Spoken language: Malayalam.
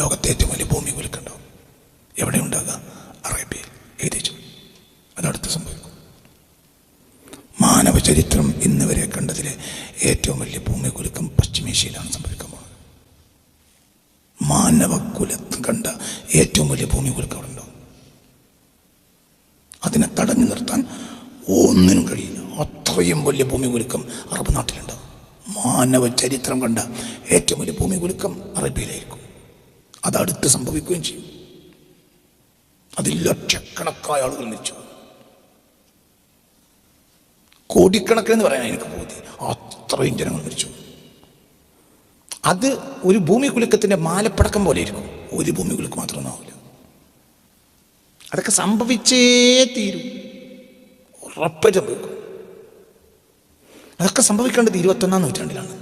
ലോകത്തെ ഏറ്റവും വലിയ ഭൂമി കുലുക്കുണ്ടാവും. എവിടെ ഉണ്ടാകുക? അറേബ്യയിൽ. എഴുതിച്ചു. അതടുത്ത് സംഭവിക്കും. മാനവ ചരിത്രം ഇന്ന് വരെ കണ്ടതിലെ ഏറ്റവും വലിയ ഭൂമി കുലുക്കം പശ്ചിമേഷ്യയിലാണ് സംഭവിക്കാൻ പോകുന്നത്. മാനവകുലം കണ്ട ഏറ്റവും വലിയ ഭൂമി കുലുക്കം അവിടെ ഉണ്ടാവും. അതിനെ തടഞ്ഞു നിർത്താൻ ഒന്നിനും കഴിയില്ല. അത്രയും വലിയ ഭൂമി കുലുക്കം അറബ് നാട്ടിലുണ്ടാവും. മാനവ ചരിത്രം കണ്ട ഏറ്റവും വലിയ ഭൂമി കുലുക്കം അറേബ്യയിലായിരിക്കും. അതടുത്ത് സംഭവിക്കുകയും ചെയ്യും. അതിൽ ലക്ഷക്കണക്കായ ആളുകൾ മരിച്ചു. കോടിക്കണക്കിനെന്ന് പറയാൻ എനിക്ക് ബോധ്യം. അത്രയും ജനങ്ങൾ മരിച്ചു. അത് ഒരു ഭൂമി കുലുക്കത്തിൻ്റെ മാലപ്പടക്കം പോലെ ഇരിക്കും. ഒരു ഭൂമി കുലുക്ക് മാത്രമൊന്നും ആവില്ല. അതൊക്കെ സംഭവിച്ചേ തീരും. ഉറപ്പായിട്ട് സംഭവിക്കും. അതൊക്കെ സംഭവിക്കേണ്ടത് 21-ാം നൂറ്റാണ്ടിലാണ്.